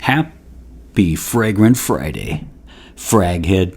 Happy Fragrant Friday, Fraghead.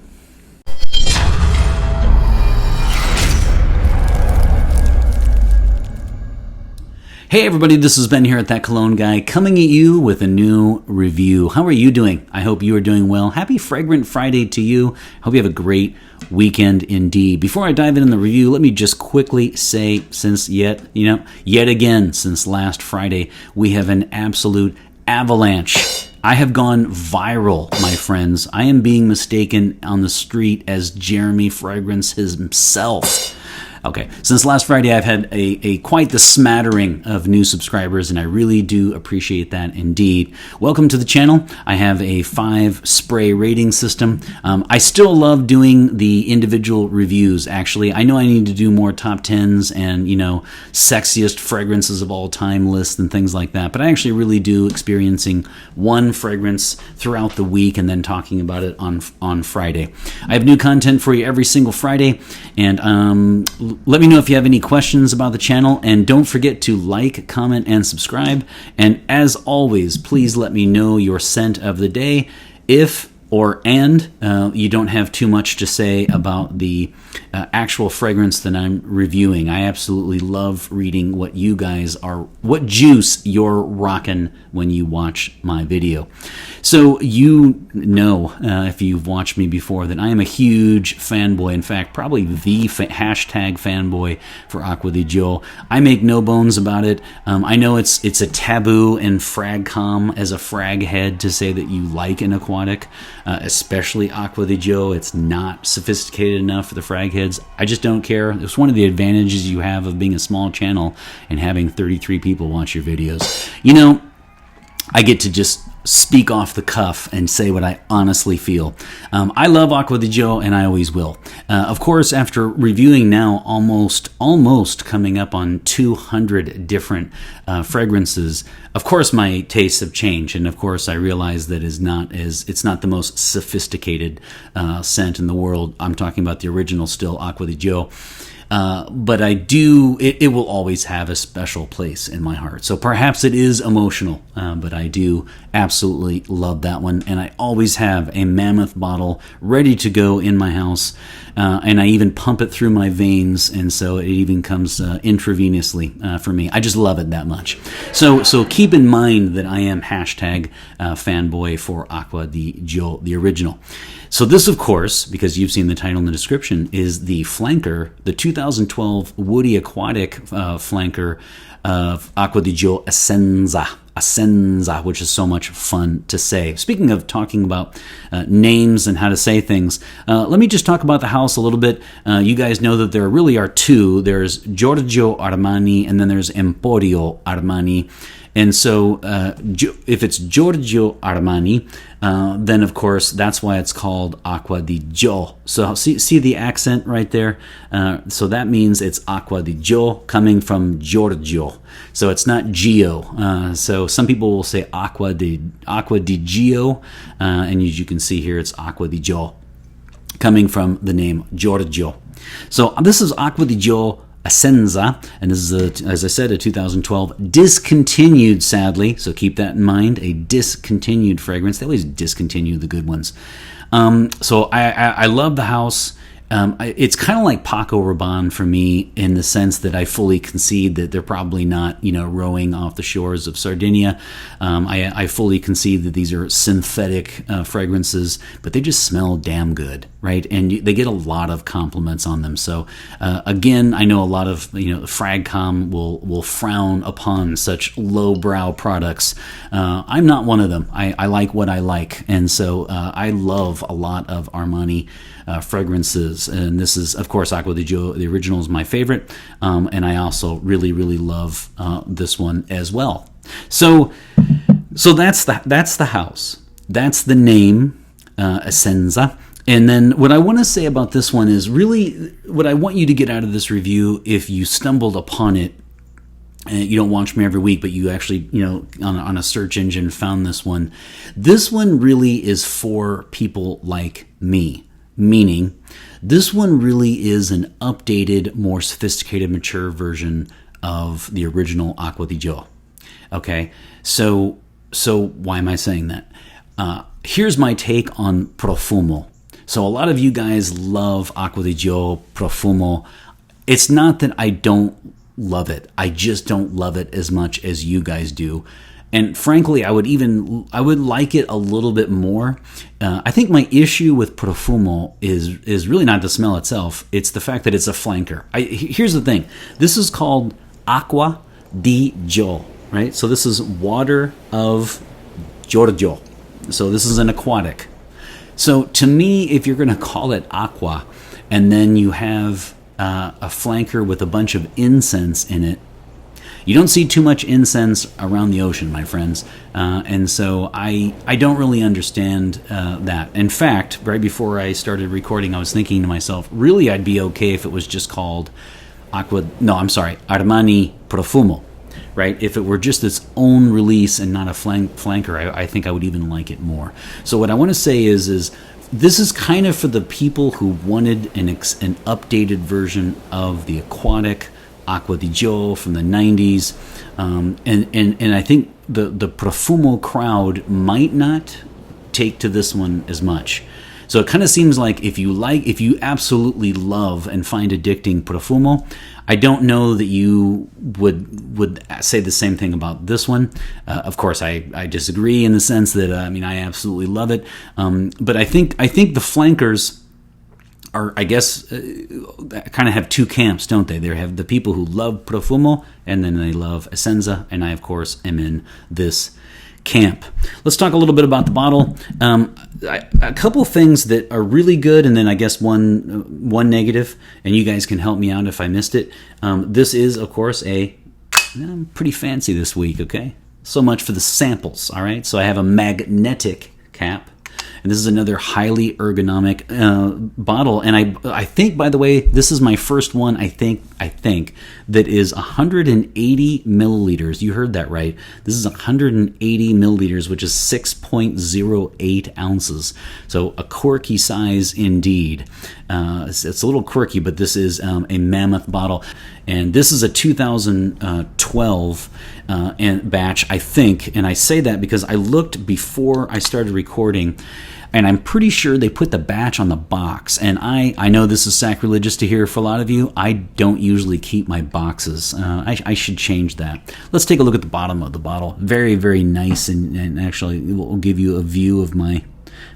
Hey everybody, this is Ben here at That Cologne Guy, coming at you with a new review. How are you doing? I hope you are doing well. Happy Fragrant Friday to you. Hope you have a great weekend indeed. Before I dive into the review, let me just quickly say, since yet again, since last Friday, we have an absolute avalanche. I have gone viral, my friends. I am being mistaken on the street as Jeremy Fragrance himself. Okay, since last Friday, I've had a quite the smattering of new subscribers, and I really do appreciate that indeed. Welcome to the channel. I have a 5-spray rating system. I still love doing the individual reviews, actually. I know I need to do more top 10s and, sexiest fragrances of all time lists and things like that, but I actually really do experiencing one fragrance throughout the week and then talking about it on Friday. I have new content for you every single Friday, and let me know if you have any questions about the channel, and don't forget to like, comment, and subscribe. And as always, please let me know your scent of the day if you don't have too much to say about the actual fragrance that I'm reviewing. I absolutely love reading what juice you're rocking when you watch my video. So if you've watched me before, that I am a huge fanboy. In fact, probably the hashtag fanboy for Acqua di Giò. I make no bones about it. I know it's a taboo in fragcom as a frag head to say that you like an aquatic, especially Acqua di Giò. It's not sophisticated enough for the frag heads. I just don't care. It's one of the advantages you have of being a small channel and having 33 people watch your videos. I get to just speak off the cuff and say what I honestly feel. I love Acqua di Giò, and I always will. Of course, after reviewing now almost coming up on 200 different fragrances, of course my tastes have changed, and of course I realize that it's not the most sophisticated scent in the world. I'm talking about the original still, Acqua di Giò. But it will always have a special place in my heart. So perhaps it is emotional, but I do absolutely love that one. And I always have a mammoth bottle ready to go in my house. And I even pump it through my veins. And so it even comes intravenously for me. I just love it that much. So keep in mind that I am hashtag fanboy for Acqua di Giò, the original. So this, of course, because you've seen the title in the description, is the flanker, the 2012 Woody Aquatic flanker of Acqua di Giò Essenza, which is so much fun to say. Speaking of talking about names and how to say things, let me just talk about the house a little bit. You guys know that there really are two. There's Giorgio Armani, and then there's Emporio Armani. And so if it's Giorgio Armani, then of course that's why it's called Acqua di Giò. So see the accent right there? So that means it's Acqua di Giò coming from Giorgio. So it's not Gio. So some people will say Acqua di Giò, and as you can see here, it's Acqua di Giò coming from the name Giorgio. So this is Acqua di Giò Essenza, and this is, as I said, a 2012 discontinued, sadly, so keep that in mind, a discontinued fragrance. They always discontinue the good ones. So I love the house. It's kind of like Paco Rabanne for me, in the sense that I fully concede that they're probably not, rowing off the shores of Sardinia. I fully concede that these are synthetic fragrances, but they just smell damn good, right? And they get a lot of compliments on them. So again, I know a lot of fragcom will frown upon such lowbrow products. I'm not one of them. I like what I like, and so I love a lot of Armani fragrances, and this is, of course, Acqua di Giò. The original is my favorite, and I also really, really love this one as well. So that's the house. That's the name, Essenza. And then what I want to say about this one is really what I want you to get out of this review, if you stumbled upon it. You don't watch me every week, but you actually, on a search engine found this one. This one really is for people like me. Meaning, this one really is an updated, more sophisticated, mature version of the original Acqua di Giò. Okay, so So why am I saying that? Here's my take on Profumo. So a lot of you guys love Acqua di Giò, Profumo. It's not that I don't love it. I just don't love it as much as you guys do. And frankly, I would like it a little bit more. I think my issue with Profumo is really not the smell itself. It's the fact that it's a flanker. Here's the thing. This is called Acqua di Giò, right? So this is water of Giorgio. So this is an aquatic. So to me, if you're going to call it aqua, and then you have a flanker with a bunch of incense in it, you don't see too much incense around the ocean, my friends. And so I don't really understand that. In fact, right before I started recording, I was thinking to myself, really, I'd be okay if it was just called Armani Profumo, right? If it were just its own release and not a flanker, I think I would even like it more. So what I want to say is this is kind of for the people who wanted an updated version of the aquatic Acqua di Giò from the 90s. And I think the Profumo crowd might not take to this one as much. So it kind of seems like if you absolutely love and find addicting Profumo, I don't know that you would say the same thing about this one. Of course, I disagree in the sense that I absolutely love it. But I think the flankers are, I guess, kind of have two camps, don't they? They have the people who love Profumo, and then they love Essenza, and I, of course, am in this camp. Let's talk a little bit about the bottle. A couple things that are really good, and then I guess one negative, and you guys can help me out if I missed it. This is, of course, pretty fancy this week, okay? So much for the samples, all right? So I have a magnetic cap. And this is another highly ergonomic bottle. And I think, by the way, this is my first one, I think, that is 180 milliliters. You heard that right. This is 180 milliliters, which is 6.08 ounces. So a quirky size indeed. It's a little quirky, but this is a mammoth bottle. And this is a 2012 batch, I think. And I say that because I looked before I started recording, and I'm pretty sure they put the batch on the box. And I know this is sacrilegious to hear for a lot of you. I don't usually keep my boxes. I should change that. Let's take a look at the bottom of the bottle. Very, very nice, and actually it will give you a view of my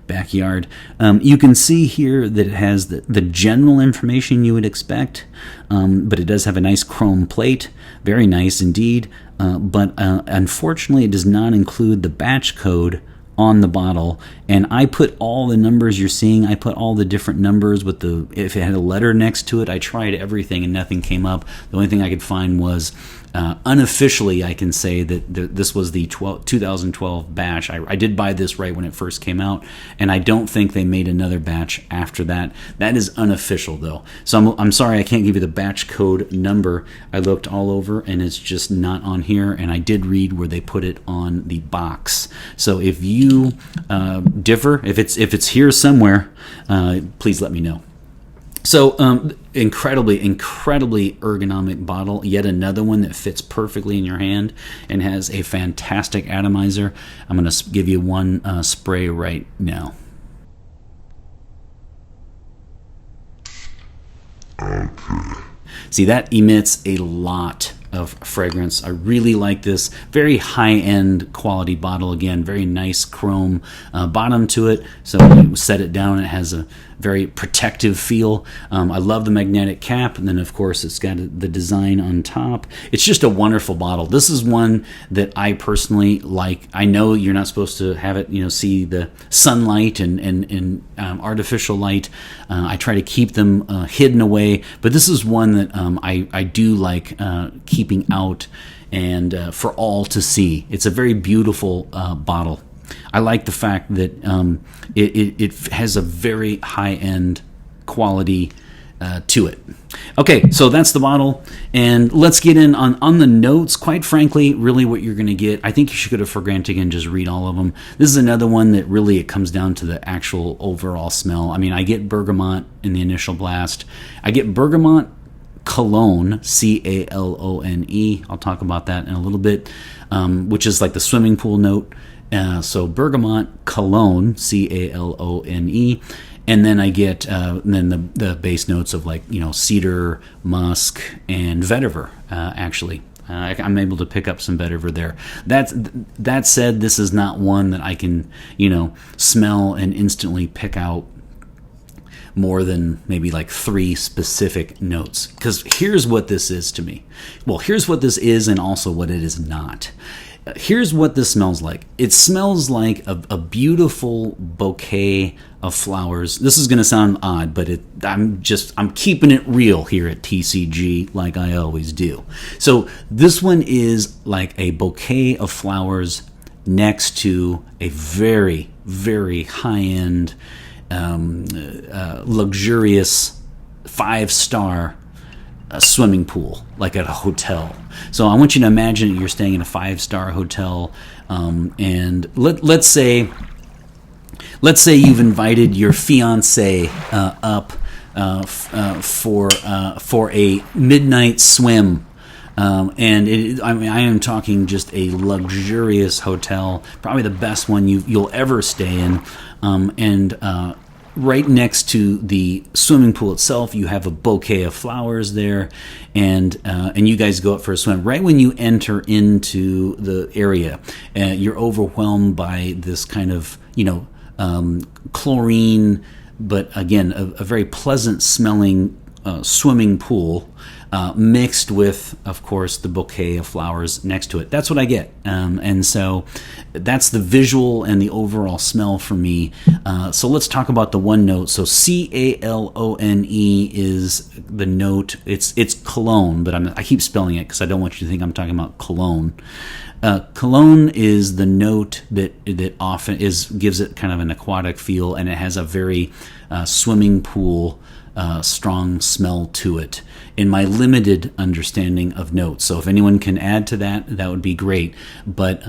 backyard. You can see here that it has the general information you would expect, but it does have a nice chrome plate. Very nice indeed. But unfortunately, it does not include the batch code on the bottle, and I put all the numbers you're seeing. I put all the different numbers if it had a letter next to it. I tried everything and nothing came up. The only thing I could find was unofficially, I can say that this was the 2012 batch. I did buy this right when it first came out, and I don't think they made another batch after that. That is unofficial, though. So I'm sorry I can't give you the batch code number. I looked all over, and it's just not on here, and I did read where they put it on the box. So if you differ, if it's here somewhere, please let me know. So incredibly ergonomic bottle. Yet another one that fits perfectly in your hand and has a fantastic atomizer. I'm going to give you one spray right now. See, that emits a lot of fragrance. I really like this. Very high-end quality bottle. Again, very nice chrome bottom to it. So when you set it down, it has a very protective feel. I love the magnetic cap, and then of course it's got the design on top. It's just a wonderful bottle. This is one that I personally like. I know you're not supposed to have it, see the sunlight and artificial light. I try to keep them hidden away, but this is one that I do like keeping out and for all to see. It's a very beautiful bottle. I like the fact that it has a very high-end quality to it. Okay, so that's the bottle, and let's get in on the notes. Quite frankly, really what you're going to get, I think you should go to Fragrantica and just read all of them. This is another one that really it comes down to the actual overall smell. I mean, I get bergamot in the initial blast. I get bergamot, Cologne, Calone. I'll talk about that in a little bit, which is like the swimming pool note. So bergamot, Cologne, Calone. And then I get then the base notes of, like, cedar, musk, and vetiver, actually. I'm able to pick up some vetiver there. That said, this is not one that I can, smell and instantly pick out more than maybe like 3 specific notes. Because here's what this is to me. Well, here's what this is, and also what it is not. Here's what this smells like. It smells like a beautiful bouquet of flowers. This is going to sound odd, but I'm keeping it real here at TCG, like I always do. So this one is like a bouquet of flowers next to a very, very high-end, luxurious 5-star swimming pool, like at a hotel. So I want you to imagine you're staying in a 5-star hotel, and let's say you've invited your fiance up for a midnight swim. I am talking just a luxurious hotel, probably the best one you'll ever stay in, and right next to the swimming pool itself, you have a bouquet of flowers there, and you guys go up for a swim. Right when you enter into the area, you're overwhelmed by this kind of chlorine, but again a very pleasant smelling swimming pool, mixed with, of course, the bouquet of flowers next to it. That's what I get. And so that's the visual and the overall smell for me. So let's talk about the one note. So Calone is the note. It's cologne, but I keep spelling it because I don't want you to think I'm talking about cologne. Cologne is the note that often gives it kind of an aquatic feel, and it has a very swimming pool strong smell to it, in my limited understanding of notes. So if anyone can add to that, that would be great. But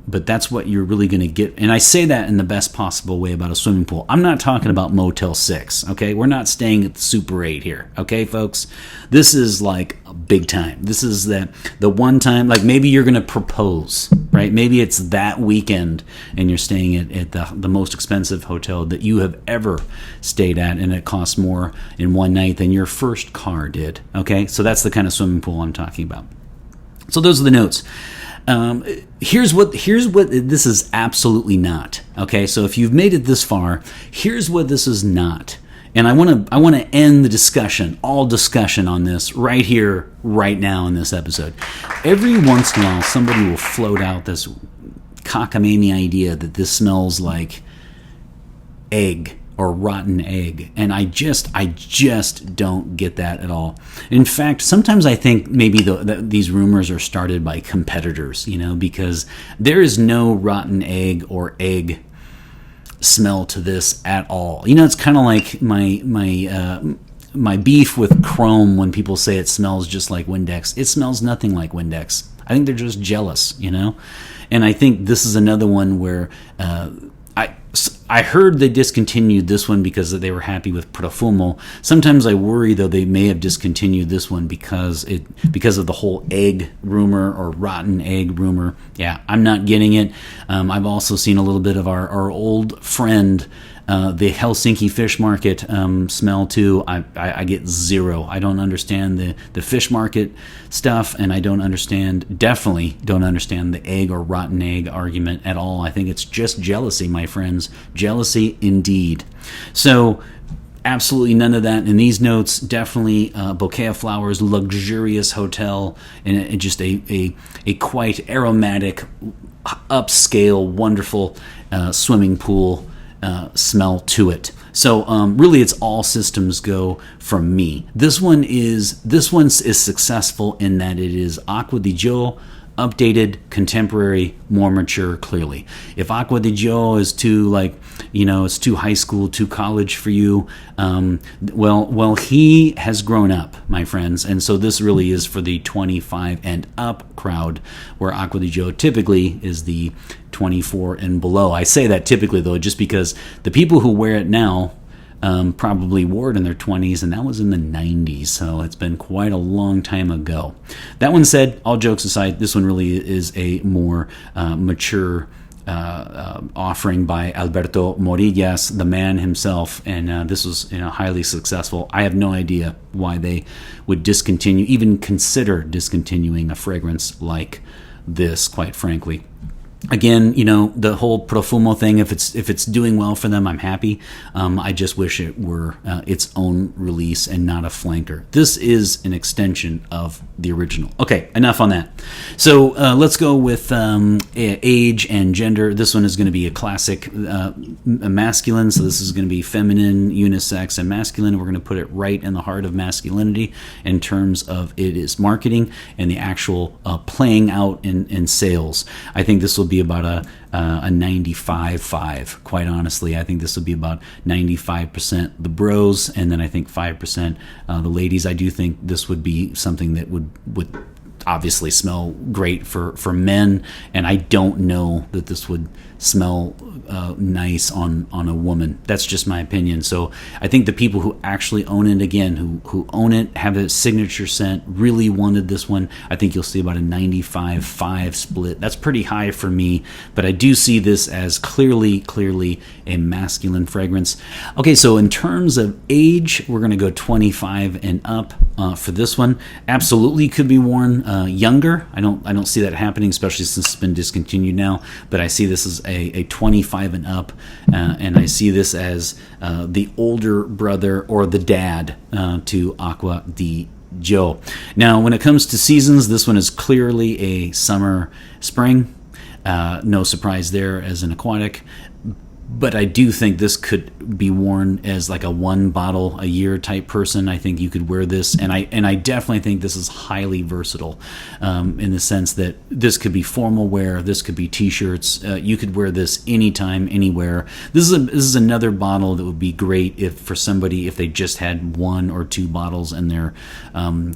that's what you're really going to get. And I say that in the best possible way about a swimming pool. I'm not talking about Motel 6, okay? We're not staying at the Super 8 here, okay, folks? This is like big time. This is the one time, like maybe you're going to propose, right? Maybe it's that weekend and you're staying at the most expensive hotel that you have ever stayed at, and it costs more in one night than your first car did. Okay, so that's the kind of swimming pool I'm talking about. So those are the notes. Here's what this is absolutely not. Okay, so if you've made it this far, here's what this is not. And I want to end the discussion, all discussion on this right here, right now in this episode. Every once in a while, somebody will float out this cockamamie idea that this smells like egg or rotten egg, and I just don't get that at all. In fact, sometimes I think maybe these rumors are started by competitors, because there is no rotten egg or egg smell to this at all. It's kind of like my beef with Chrome when people say it smells just like Windex. It smells nothing like Windex. I think they're just jealous, And I think this is another one where I heard they discontinued this one because they were happy with Profumo. Sometimes I worry, though, they may have discontinued this one because of the whole egg rumor or rotten egg rumor. Yeah, I'm not getting it. I've also seen a little bit of our old friend, the Helsinki fish market smell too. I get zero. I don't understand the fish market stuff, and I definitely don't understand the egg or rotten egg argument at all. I think it's just jealousy, my friends. Jealousy indeed. So absolutely none of that in these notes. Definitely bouquet of flowers, luxurious hotel, and just a quite aromatic, upscale, wonderful swimming pool smell to it. So really, it's all systems go from me. This one is successful in that it is Acqua di Giò, updated, contemporary, more mature, clearly. If Acqua di Giò is too it's too high school, too college for you, well, he has grown up, my friends, and so this really is for the 25 and up crowd, where Acqua di Giò typically is the 24 and below. I say that typically, though, just because the people who wear it now, probably wore it in their 20s, and that was in the 90s, so it's been quite a long time ago. That one said, all jokes aside, this one really is a more mature offering by Alberto Morillas, the man himself, and this was highly successful. I have no idea why they would discontinue, even consider discontinuing a fragrance like this, quite frankly. Again, the whole Profumo thing, if it's doing well for them, I'm happy. I just wish it were its own release and not a flanker. This is an extension of the original. Okay, enough on that. So let's go with age and gender. This one is going to be a classic masculine, so this is going to be feminine, unisex, and masculine. We're going to put it right in the heart of masculinity in terms of it is marketing and the actual playing out in sales. I think this will be about a 95-5. Quite honestly, I think this will be about 95% the bros, and then I think 5% the ladies. I do think this would be something that would obviously smell great for men, and I don't know that this would smell nice on a woman. That's just my opinion. So I think the people who actually own it, again, who own it, have a signature scent, really wanted this one, I think you'll see about a 95-5 split. That's pretty high for me, but I do see this as clearly a masculine fragrance. Okay, so in terms of age, we're going to go 25 and up for this one. Absolutely could be worn younger. I don't see that happening, especially since it's been discontinued now, but I see this as a 25 and up, and I see this as the older brother or the dad to Acqua di Giò. Now, when it comes to seasons, this one is clearly a summer, spring. No surprise there as an aquatic. But I do think this could be worn as like a one bottle a year type person. I think you could wear this, and I definitely think this is highly versatile in the sense that this could be formal wear, this could be t-shirts. You could wear this anytime, anywhere. This is another bottle that would be great if they just had one or two bottles in their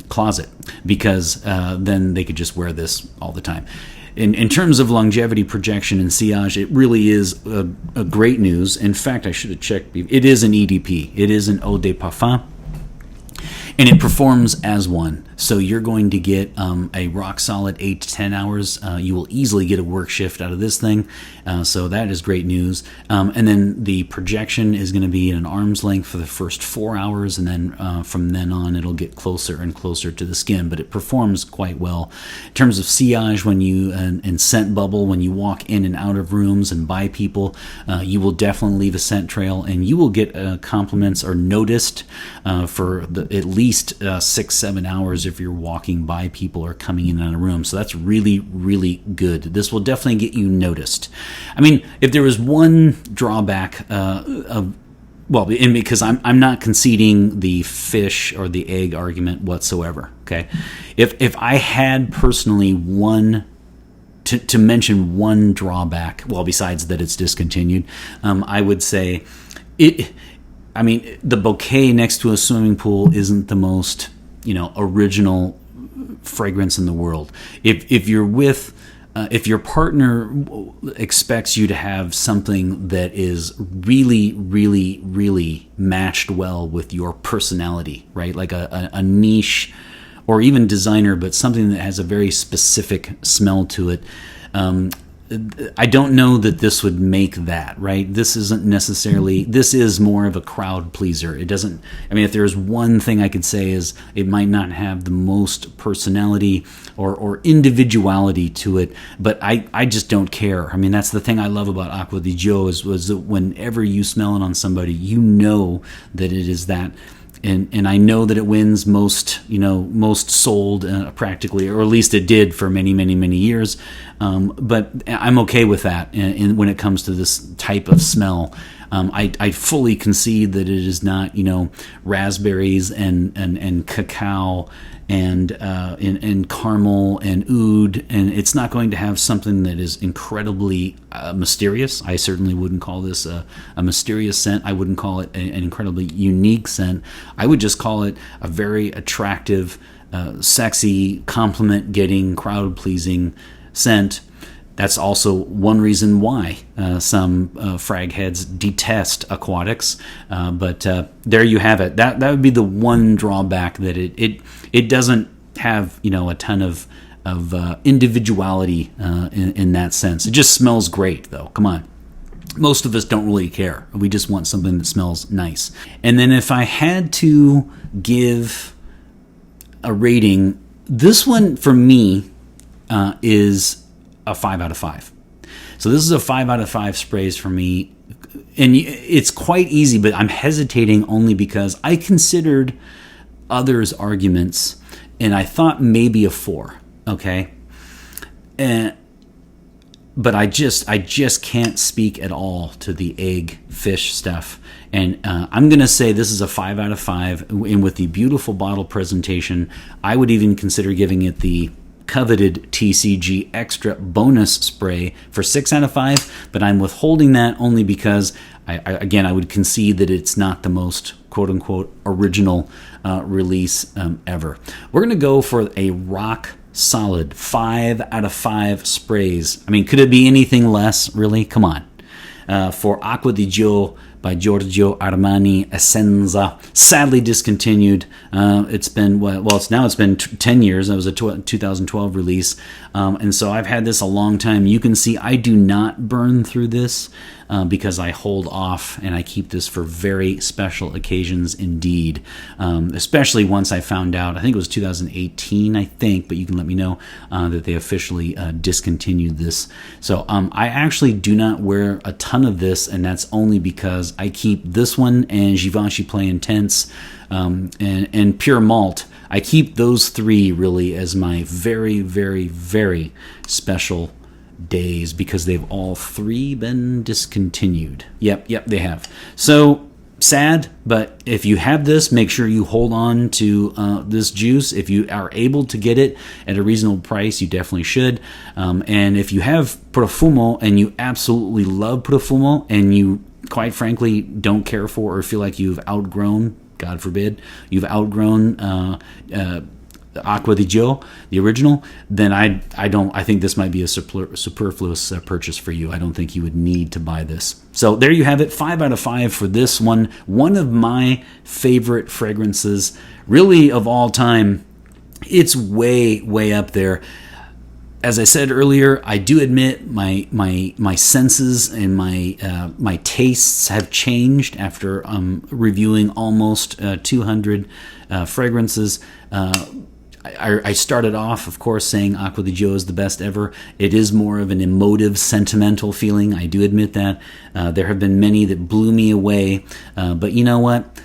closet, because then they could just wear this all the time. In terms of longevity, projection, and sillage, it really is a great news. In fact, I should have checked. It is an EDP. It is an eau de parfum. And it performs as one. So you're going to get a rock solid 8 to 10 hours. You will easily get a work shift out of this thing. So that is great news. And then the projection is going to be at an arm's length for the first 4 hours. And then from then on, it'll get closer and closer to the skin. But it performs quite well. In terms of sillage, and scent bubble, when you walk in and out of rooms and by people, you will definitely leave a scent trail. And you will get compliments or noticed for at least 6-7 hours if you're walking by people or coming in and out of rooms. So that's really, really good. This will definitely get you noticed. I mean, if there was one drawback because I'm not conceding the fish or the egg argument whatsoever. Okay, if I had personally one to mention one drawback, well, besides that it's discontinued, I would say it. I mean, the bouquet next to a swimming pool isn't the most, original fragrance in the world. If your partner expects you to have something that is really, really, really matched well with your personality, right? Like a niche or even designer, but something that has a very specific smell to it. I don't know that this would make that, right? This is more of a crowd pleaser. It doesn't, if there's one thing I could say is it might not have the most personality or individuality to it, but I just don't care. That's the thing I love about Acqua di Giò was that whenever you smell it on somebody, you know that it is that. And I know that it wins most sold practically, or at least it did for many, many, many years. But I'm okay with that. And when it comes to this type of smell, I fully concede that it is not, raspberries and cacao and caramel and oud, and it's not going to have something that is incredibly mysterious. I certainly wouldn't call this a mysterious scent. I wouldn't call it an incredibly unique scent. I would just call it a very attractive, sexy, compliment-getting, crowd-pleasing scent. That's also one reason why some frag heads detest aquatics. But there you have it. That would be the one drawback, that it doesn't have a ton of individuality in that sense. It just smells great, though. Come on. Most of us don't really care. We just want something that smells nice. And then if I had to give a rating, this one for me is a 5 out of 5. So this is a 5 out of 5 sprays for me. And it's quite easy, but I'm hesitating only because I considered others' arguments, and I thought maybe a 4. Okay. But I just can't speak at all to the egg fish stuff. And I'm going to say this is a 5 out of 5. And with the beautiful bottle presentation, I would even consider giving it the coveted TCG Extra bonus spray for 6 out of 5. But I'm withholding that only because, I would concede that it's not the most quote-unquote original release ever. We're going to go for a rock solid 5 out of 5 sprays. I mean, could it be anything less, really? Come on. For Acqua di Giò by Giorgio Armani Essenza, sadly discontinued. It's been it's been 10 years. That was a 2012 release, and so I've had this a long time. You can see I do not burn through this because I hold off, and I keep this for very special occasions indeed. Especially once I found out, I think it was 2018, but you can let me know that they officially discontinued this. So I actually do not wear a ton of this, and that's only because I keep this one and Givenchy Play Intense and Pure Malt. I keep those 3 really as my very, very, very special days because they've all 3 been discontinued. Yep, they have. So sad, but if you have this, make sure you hold on to this juice. If you are able to get it at a reasonable price, you definitely should. And if you have Profumo and you absolutely love Profumo and you, quite frankly, don't care for or feel like you've outgrown, God forbid, you've outgrown Acqua di Giò, the original, then I think this might be a superfluous purchase for you. I don't think you would need to buy this. So there you have it, 5 out of 5 for this one. One of my favorite fragrances, really, of all time. It's way, way up there. As I said earlier, I do admit my senses and my tastes have changed after reviewing almost 200 fragrances. I started off, of course, saying Acqua di Giò is the best ever. It is more of an emotive, sentimental feeling. I do admit that. There have been many that blew me away. But you know what?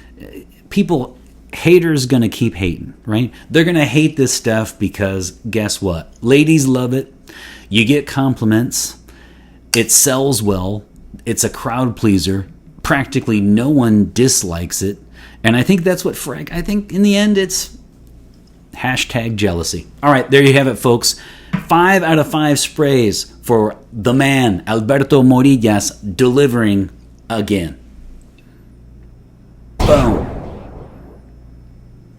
Haters gonna keep hating, right? They're gonna hate this stuff because guess what? Ladies love it. You get compliments. It sells well. It's a crowd pleaser. Practically no one dislikes it. And I think that's what I think in the end it's #jealousy. All right, there you have it, folks. 5 out of 5 sprays for the man, Alberto Morillas, delivering again. Boom.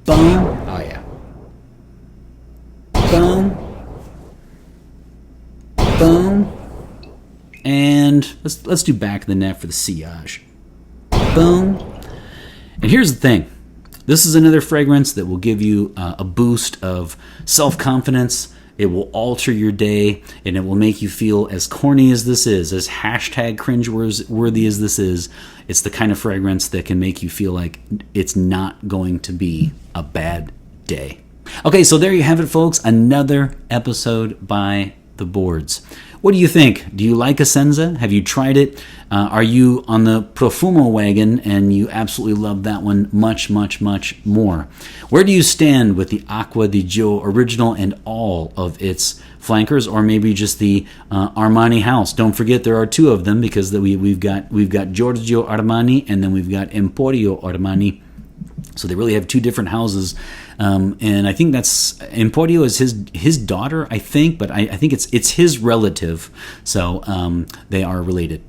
Boom. Oh, yeah. Boom. Boom. And let's do back of the net for the sillage. Boom. And here's the thing. This is another fragrance that will give you a boost of self-confidence. It will alter your day, and it will make you feel, as corny as this is, as #cringeworthy as this is, it's the kind of fragrance that can make you feel like it's not going to be a bad day. Okay, so there you have it, folks. Another episode by the boards. What do you think? Do you like Essenza? Have you tried it? Are you on the Profumo wagon and you absolutely love that one much, much, much more? Where do you stand with the Acqua di Giò original and all of its flankers, or maybe just the Armani house? Don't forget there are 2 of them because we've got Giorgio Armani and then we've got Emporio Armani. So they really have 2 different houses. And I think that's Emporio is his daughter, I think, but I think it's his relative. So they are related.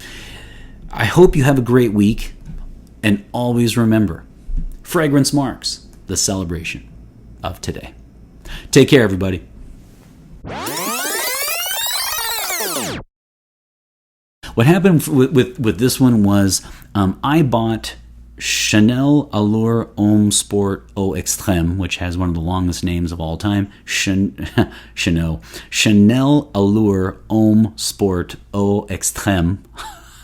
I hope you have a great week, and always remember, fragrance marks the celebration of today. Take care, everybody. What happened with this one was I bought Chanel Allure Homme Sport Eau Extrême, which has one of the longest names of all time. Chanel Allure Homme Sport Eau Extrême.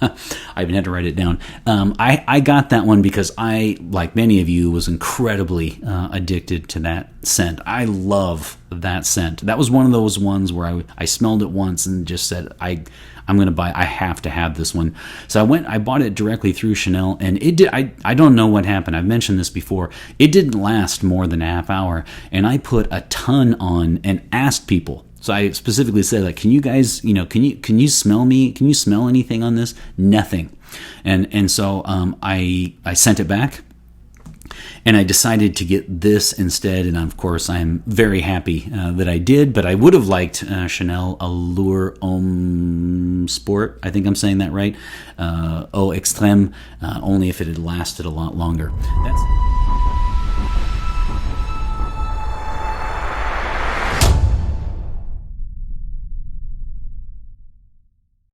I even had to write it down. I got that one because I, like many of you, was incredibly addicted to that scent. I love that scent. That was one of those ones where I smelled it once and just said, I'm going to buy, I have to have this one. So I bought it directly through Chanel, and it did, I don't know what happened. I've mentioned this before. It didn't last more than a half hour, and I put a ton on and asked people. So I specifically said, like, can you guys, can you smell me? Can you smell anything on this? Nothing. And so I sent it back. And I decided to get this instead, and of course I'm very happy that I did, but I would have liked Chanel Allure Homme Sport, I think I'm saying that right, Eau Extrême, only if it had lasted a lot longer. That's